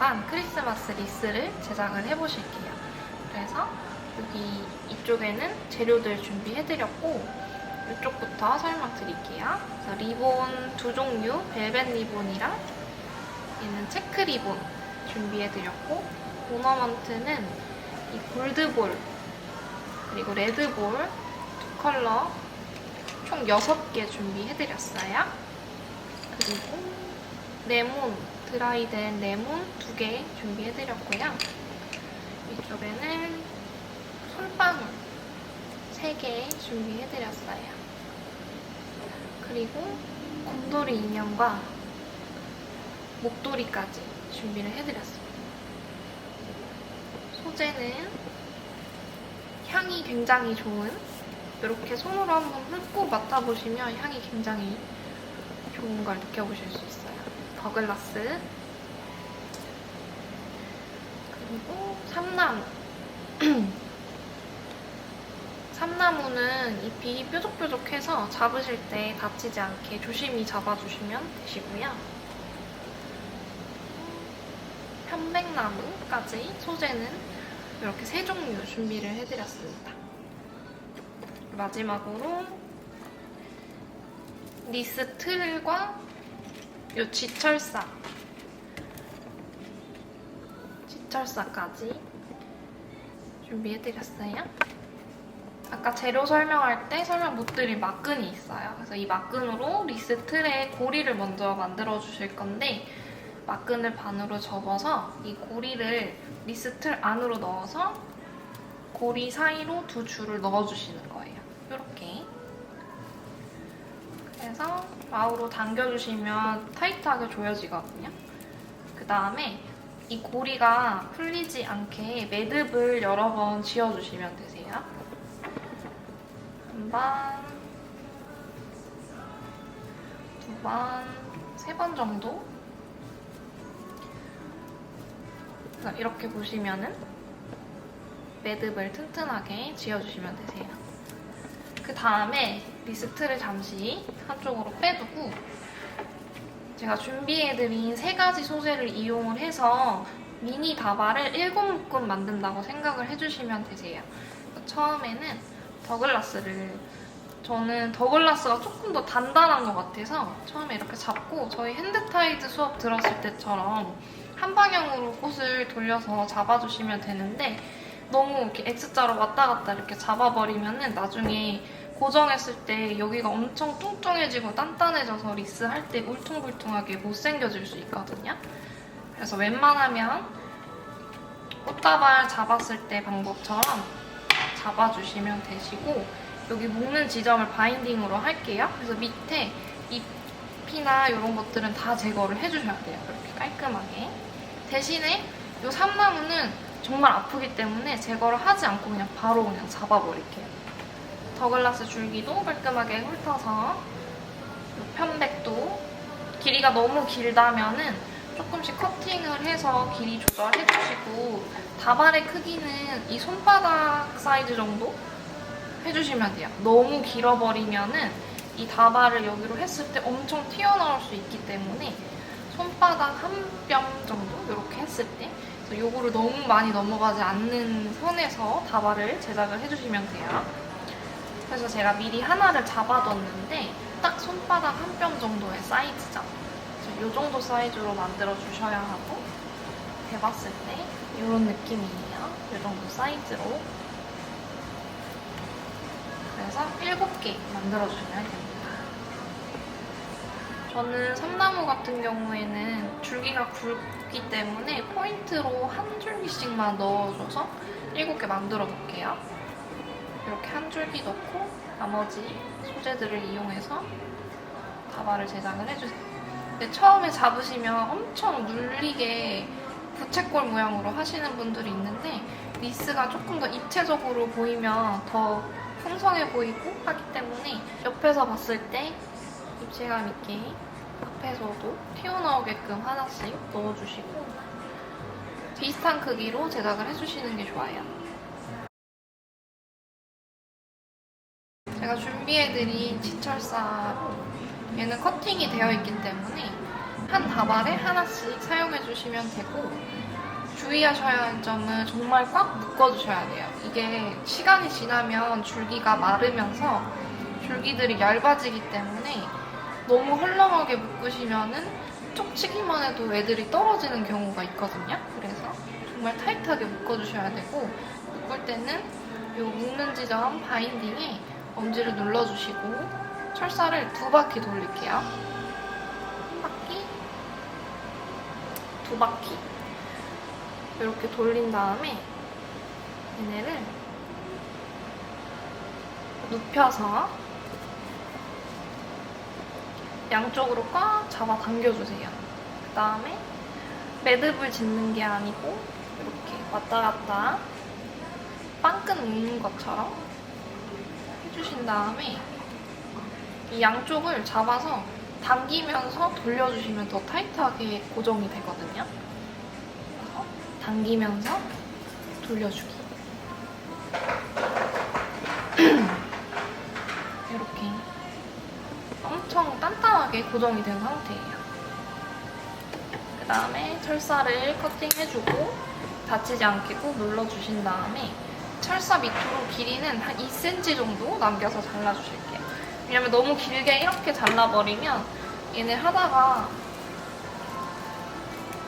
들어간 크리스마스 리스를 제작을 해보실게요. 그래서 여기 이쪽에는 재료들 준비해드렸고 이쪽부터 설명드릴게요. 그래서 리본 두 종류, 벨벳 리본이랑 얘는 체크 리본 준비해드렸고 오너먼트는 이 골드볼 그리고 레드볼 두 컬러 총 6개 준비해드렸어요. 그리고 레몬, 드라이된 레몬 2개 준비해드렸고요. 이쪽에는 솔방울 3개 준비해드렸어요. 그리고 곰돌이 인형과 목도리까지 준비를 해드렸습니다. 소재는 향이 굉장히 좋은 이렇게 손으로 한번 훑고 맡아보시면 향이 굉장히 좋은 걸 느껴보실 수 있어요. 더글라스 그리고 삼나무 삼나무는 잎이 뾰족뾰족해서 잡으실 때 다치지 않게 조심히 잡아주시면 되시고요. 편백나무까지 소재는 이렇게 3종류 준비를 해드렸습니다. 마지막으로 리스 틀과 이 지철사까지 준비해드렸어요. 아까 재료 설명할 때 설명 못 드린 막근이 있어요. 그래서 이 막근으로 리스 틀에 고리를 먼저 만들어 주실 건데 막근을 반으로 접어서 이 고리를 리스 틀 안으로 넣어서 고리 사이로 2줄을 넣어주시는 거예요. 이렇게. 그래서 마우로 당겨주시면 타이트하게 조여지거든요. 그 다음에 이 고리가 풀리지 않게 매듭을 여러 번 지어주시면 되세요. 한 번, 2번, 3번 정도. 이렇게 보시면은 매듭을 튼튼하게 지어주시면 되세요. 그 다음에 리스트를 잠시 한쪽으로 빼두고 제가 준비해드린 3가지 소재를 이용을 해서 미니 다발을 7묶음 만든다고 생각을 해주시면 되세요. 처음에는 저는 더글라스가 조금 더 단단한 것 같아서 처음에 이렇게 잡고 저희 핸드타이드 수업 들었을 때처럼 한 방향으로 꽃을 돌려서 잡아주시면 되는데 너무 이렇게 X자로 왔다 갔다 이렇게 잡아버리면은 나중에 고정했을 때 여기가 엄청 뚱뚱해지고 단단해져서 리스 할 때 울퉁불퉁하게 못생겨질 수 있거든요. 그래서 웬만하면 꽃다발 잡았을 때 방법처럼 잡아주시면 되시고 여기 묶는 지점을 바인딩으로 할게요. 그래서 밑에 잎이나 이런 것들은 다 제거를 해주셔야 돼요. 이렇게 깔끔하게. 대신에 이 삼나무는 정말 아프기 때문에 제거를 하지 않고 바로 잡아버릴게요. 더글라스 줄기도 깔끔하게 훑어서 이 편백도 길이가 너무 길다면은 조금씩 커팅을 해서 길이 조절해주시고 다발의 크기는 이 손바닥 사이즈 정도 해주시면 돼요. 너무 길어버리면은 이 다발을 여기로 했을 때 엄청 튀어나올 수 있기 때문에 손바닥 한 뼘 정도 이렇게 했을 때 요거를 너무 많이 넘어가지 않는 선에서 다발을 제작을 해주시면 돼요. 그래서 제가 미리 하나를 잡아뒀는데 딱 손바닥 한 뼘 정도의 사이즈죠. 이 정도 사이즈로 만들어 주셔야 하고 대봤을 때 이런 느낌이에요. 이 정도 사이즈로. 그래서 7개 만들어 주시면 됩니다. 저는 삼나무 같은 경우에는 줄기가 굵기 때문에 포인트로 한 줄기씩만 넣어줘서 7개 만들어 볼게요. 이렇게 한 줄기 넣고 나머지 소재들을 이용해서 다발을 제작을 해주세요. 근데 처음에 잡으시면 엄청 눌리게 부채꼴 모양으로 하시는 분들이 있는데 리스가 조금 더 입체적으로 보이면 더 풍성해 보이고 하기 때문에 옆에서 봤을 때 입체감 있게 앞에서도 튀어나오게끔 하나씩 넣어주시고 비슷한 크기로 제작을 해주시는 게 좋아요. 제가 준비해드린 지철사로 얘는 커팅이 되어 있기 때문에 한 다발에 하나씩 사용해주시면 되고, 주의하셔야 할 점은 정말 꽉 묶어주셔야 돼요. 이게 시간이 지나면 줄기가 마르면서 줄기들이 얇아지기 때문에 너무 헐렁하게 묶으시면은 쪽 치기만 해도 애들이 떨어지는 경우가 있거든요. 그래서 정말 타이트하게 묶어주셔야 되고, 묶을 때는 이 묶는 지점 바인딩에 엄지를 눌러주시고 철사를 2바퀴 돌릴게요. 한 바퀴, 2바퀴 이렇게 돌린 다음에 얘네를 눕혀서 양쪽으로 꽉 잡아 당겨주세요. 그 다음에 매듭을 짓는 게 아니고 이렇게 왔다 갔다 빵끈 묶는 것처럼 해주신 다음에 이 양쪽을 잡아서 당기면서 돌려주시면 더 타이트하게 고정이 되거든요. 그래서 당기면서 돌려주기. 이렇게 엄청 단단하게 고정이 된 상태예요. 그 다음에 철사를 커팅해주고 다치지 않게 꾹 눌러주신 다음에 철사 밑으로 길이는 한 2cm 정도 남겨서 잘라주실게요. 왜냐면 너무 길게 이렇게 잘라버리면 얘네 하다가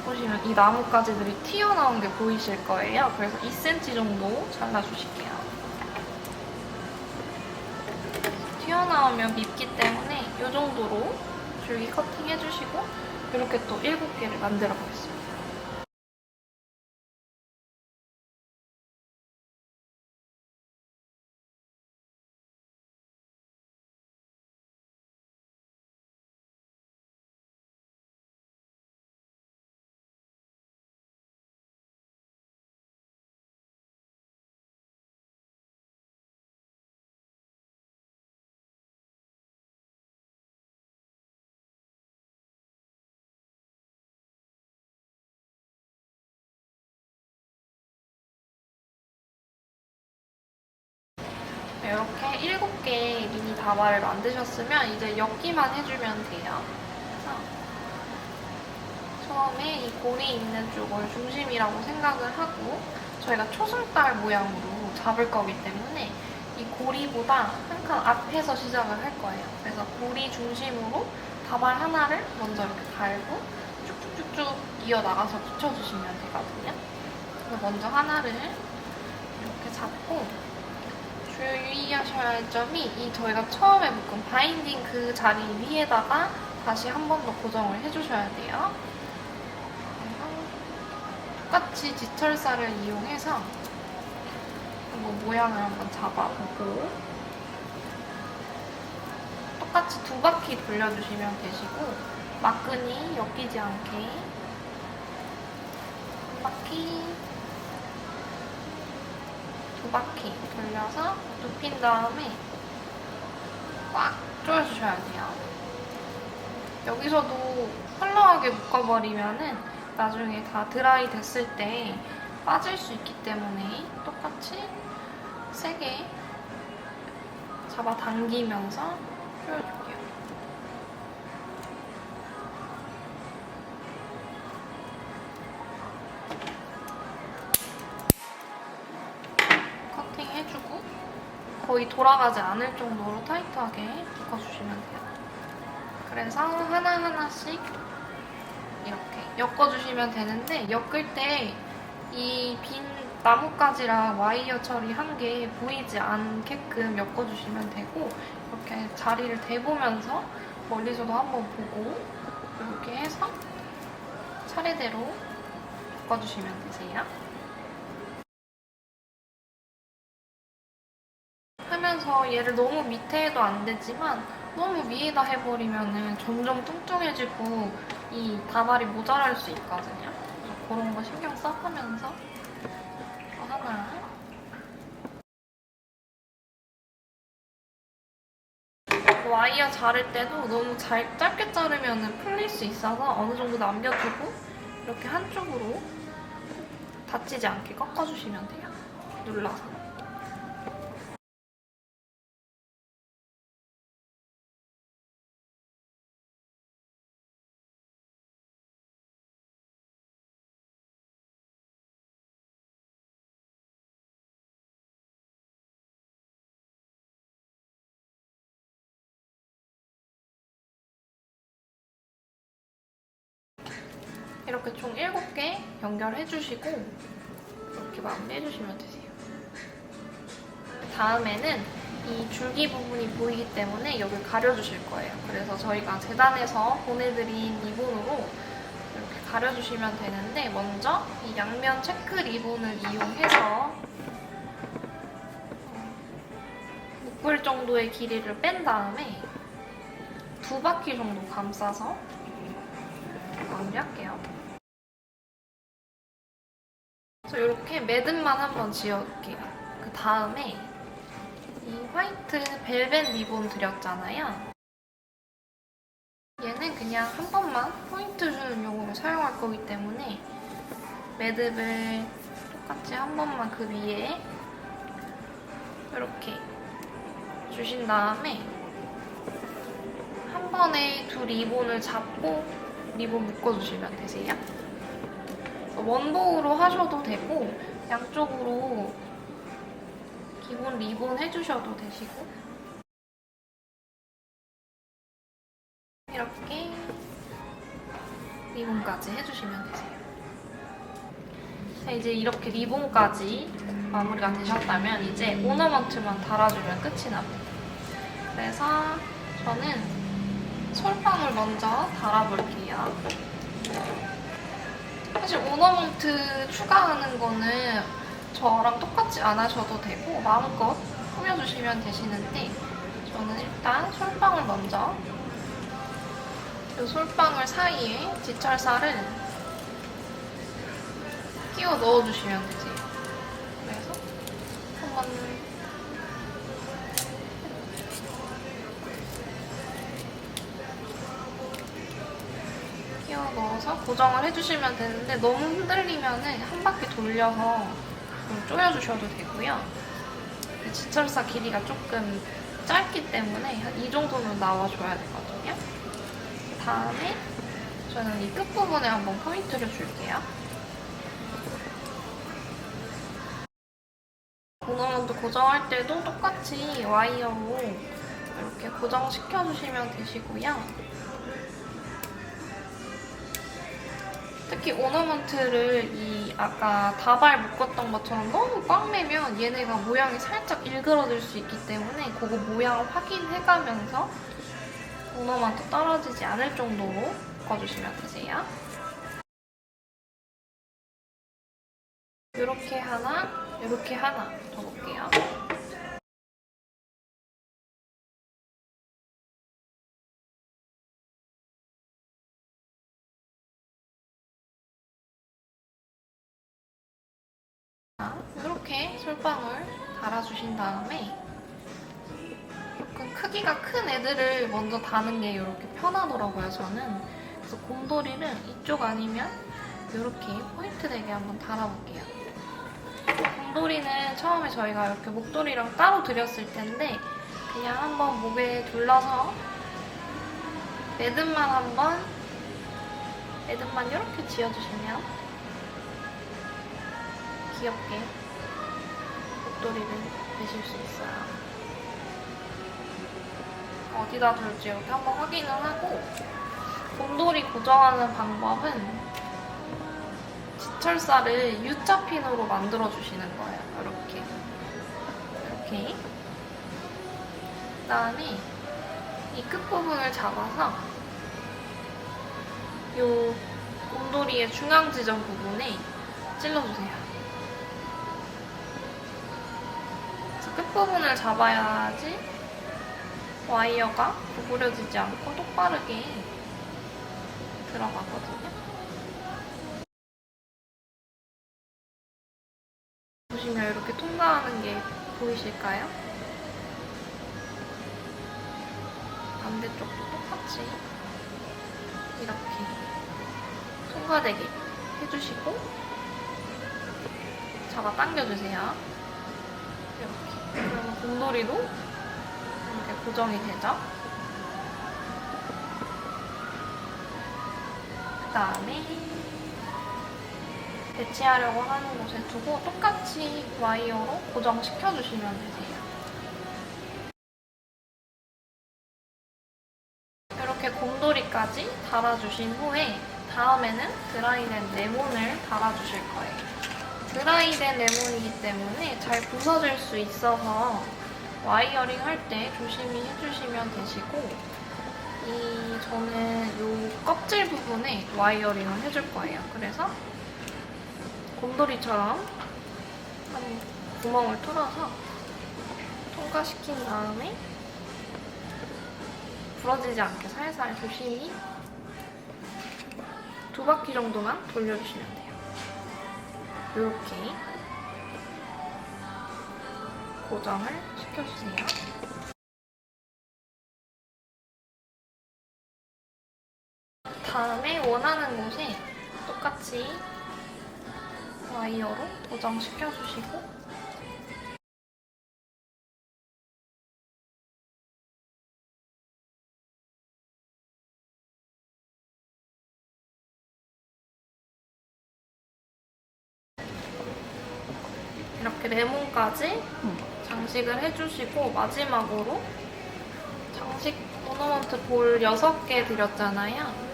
보시면 이 나뭇가지들이 튀어나온 게 보이실 거예요. 그래서 2cm 정도 잘라주실게요. 튀어나오면 밉기 때문에 이 정도로 줄기 커팅해주시고 이렇게 또 7개를 만들어 보겠습니다. 이렇게 7개의 미니 다발을 만드셨으면 이제 엮기만 해주면 돼요. 그래서 처음에 이 골이 있는 쪽을 중심이라고 생각을 하고 저희가 초승달 모양으로 잡을 거기 때문에 이 고리보다 한 칸 앞에서 시작을 할 거예요. 그래서 고리 중심으로 다발 하나를 먼저 이렇게 달고 쭉쭉쭉쭉 이어나가서 붙여주시면 되거든요. 그래서 먼저 하나를 이렇게 잡고 주의하셔야 할 점이 이 저희가 처음에 묶은 바인딩 그 자리 위에다가 다시 한 번 더 고정을 해주셔야 돼요. 똑같이 지철사를 이용해서 한번 모양을 한번 잡아보고 똑같이 2바퀴 돌려주시면 되시고 막근이 엮이지 않게 한 바퀴 2바퀴 돌려서 눕힌 다음에 꽉 조여주셔야 돼요. 여기서도 헐렁하게 묶어버리면은 나중에 다 드라이 됐을 때 빠질 수 있기 때문에 똑같이 세게 잡아당기면서 조여줄게요. 커팅해주고 거의 돌아가지 않을 정도로 타이트하게 묶어주시면 돼요. 그래서 하나하나씩 이렇게 엮어주시면 되는데 엮을 때 이 빈 나뭇가지랑 와이어 처리한 게 보이지 않게끔 엮어주시면 되고 이렇게 자리를 대보면서 멀리서도 한번 보고 이렇게 해서 차례대로 엮어주시면 되세요. 하면서 얘를 너무 밑에 해도 안 되지만 너무 위에다 해버리면 점점 뚱뚱해지고 이 다발이 모자랄 수 있거든요. 그래서 그런 거 신경 써가면서 하나 와이어 자를 때도 너무 짧게 자르면 풀릴 수 있어서 어느 정도 남겨두고 이렇게 한쪽으로 다치지 않게 꺾어주시면 돼요. 눌러서. 이렇게 총 7개 연결해주시고 이렇게 마무리해주시면 되세요. 다음에는 이 줄기 부분이 보이기 때문에 여기 가려주실 거예요. 그래서 저희가 재단에서 보내드린 리본으로 이렇게 가려주시면 되는데, 먼저 이 양면 체크 리본을 이용해서 묶을 정도의 길이를 뺀 다음에 2바퀴 정도 감싸서 마무리할게요. 그래서 이렇게 매듭만 한번 지어볼게요. 그 다음에 이 화이트 벨벳 리본 드렸잖아요. 얘는 그냥 한 번만 포인트 주는 용으로 사용할 거기 때문에 매듭을 똑같이 한 번만 그 위에 이렇게 주신 다음에 한 번에 2 리본을 잡고 리본 묶어주시면 되세요. 원복으로 하셔도 되고 양쪽으로 기본 리본 해주셔도 되시고, 이렇게 리본까지 해주시면 되세요. 자, 이제 이렇게 리본까지 마무리가 되셨다면 이제 오너먼트만 달아주면 끝이 납니다. 그래서 저는 솔방울 먼저 달아볼게요. 사실 오너먼트 추가하는 거는 저랑 똑같이 안 하셔도 되고 마음껏 꾸며주시면 되시는데, 저는 일단 솔방울 먼저, 이 솔방울 사이에 지철살을 끼워 넣어주시면 되세요. 그래서 한번 끼워 넣어서 고정을 해주시면 되는데, 너무 흔들리면 한 바퀴 돌려서 조여주셔도 되고요. 지철사 길이가 조금 짧기 때문에 한 이 정도는 나와줘야 되거든요. 그 다음에 저는 이 끝부분에 한번 포인트를 줄게요. 오너먼트 고정할 때도 똑같이 와이어로 이렇게 고정시켜주시면 되시고요. 특히 오너먼트를 이 아까 다발 묶었던 것처럼 너무 꽉 매면 얘네가 모양이 살짝 일그러질 수 있기 때문에 그거 모양 확인해가면서 오너먼트 떨어지지 않을 정도로 묶어주시면 되세요. 이렇게 하나, 이렇게 하나 더 볼게요. 이렇게 솔방울 달아주신 다음에 조금 크기가 큰 애들을 먼저 다는 게 이렇게 편하더라고요, 저는. 그래서 곰돌이를 이쪽 아니면 이렇게 포인트 되게 한번 달아볼게요. 곰돌이는 처음에 저희가 이렇게 목도리랑 따로 드렸을 텐데 그냥 한번 목에 둘러서 매듭만 이렇게 지어주시면 귀엽게 목도리를 내실 수 있어요. 어디다 둘지 이렇게 한번 확인을 하고, 곰돌이 고정하는 방법은 지철살을 U자핀으로 만들어주시는 거예요. 이렇게. 그다음에 이 끝부분을 잡아서 이 곰돌이의 중앙 지점 부분에 찔러주세요. 끝부분을 잡아야지 와이어가 구부려지지 않고 똑바르게 들어가거든요. 보시면 이렇게 통과하는 게 보이실까요? 반대쪽도 똑같이 이렇게 통과되게 해주시고 잡아당겨주세요. 이렇게. 그러면 곰돌이도 이렇게 고정이 되죠. 그 다음에 배치하려고 하는 곳에 두고 똑같이 와이어로 고정시켜주시면 되세요. 이렇게 곰돌이까지 달아주신 후에 다음에는 드라이된 레몬을 달아주실 거예요. 드라이된 레몬이기 때문에 잘 부서질 수 있어서 와이어링 할 때 조심히 해주시면 되시고, 저는 이 껍질 부분에 와이어링을 해줄 거예요. 그래서 곰돌이처럼 한 구멍을 뚫어서 통과시킨 다음에 부러지지 않게 살살 조심히 2바퀴 정도만 돌려주시면 돼요. 이렇게 고정을 시켜주세요. 다음에 원하는 곳에 똑같이 와이어로 고정시켜주시고, 이렇게 레몬까지 장식을 해주시고, 마지막으로 장식 오너먼트 볼 6개 드렸잖아요.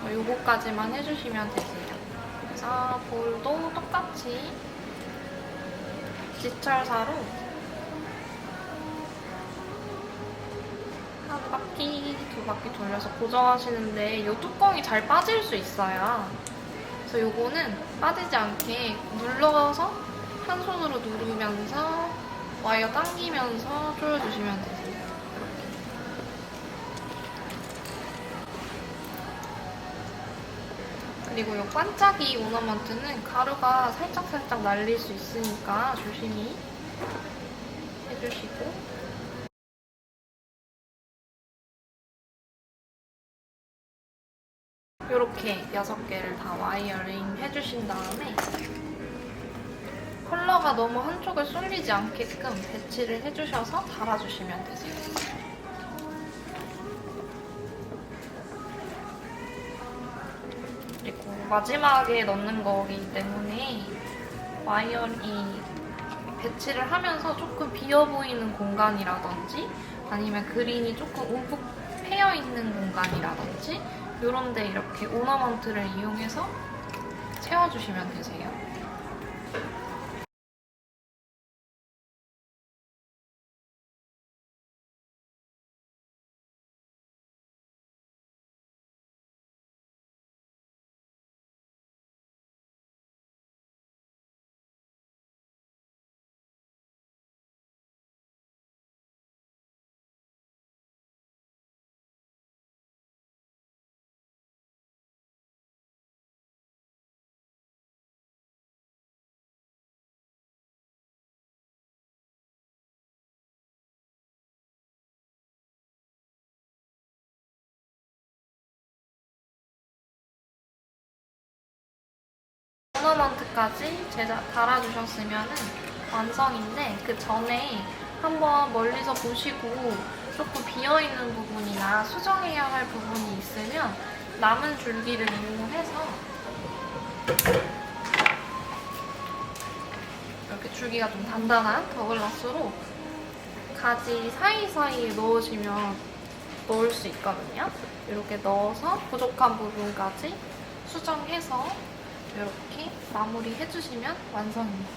요거까지만 해주시면 되세요. 그래서 볼도 똑같이 지철사로 한 바퀴, 2바퀴 돌려서 고정하시는데 이 뚜껑이 잘 빠질 수 있어요. 그래서 요거는 빠지지 않게 눌러서 한 손으로 누르면서 와이어 당기면서 조여주시면 되세요. 그리고 이 반짝이 오너먼트는 가루가 살짝살짝 날릴 수 있으니까 조심히 해주시고, 이렇게 6개를 다 와이어링 해주신 다음에 컬러가 너무 한쪽을 쏠리지 않게끔 배치를 해주셔서 달아주시면 되세요. 그리고 마지막에 넣는 거기 때문에 와이어링 배치를 하면서 조금 비어 보이는 공간이라든지 아니면 그린이 조금 움푹 패여있는 공간이라든지 이런 데 이렇게 오너먼트를 이용해서 채워주시면 되세요. 오너먼트까지 달아주셨으면 완성인데, 그 전에 한번 멀리서 보시고 조금 비어있는 부분이나 수정해야 할 부분이 있으면 남은 줄기를 이용해서 이렇게 줄기가 좀 단단한 더글라스로 가지 사이사이에 넣을 수 있거든요. 이렇게 넣어서 부족한 부분까지 수정해서 이렇게 마무리 해주시면 완성입니다.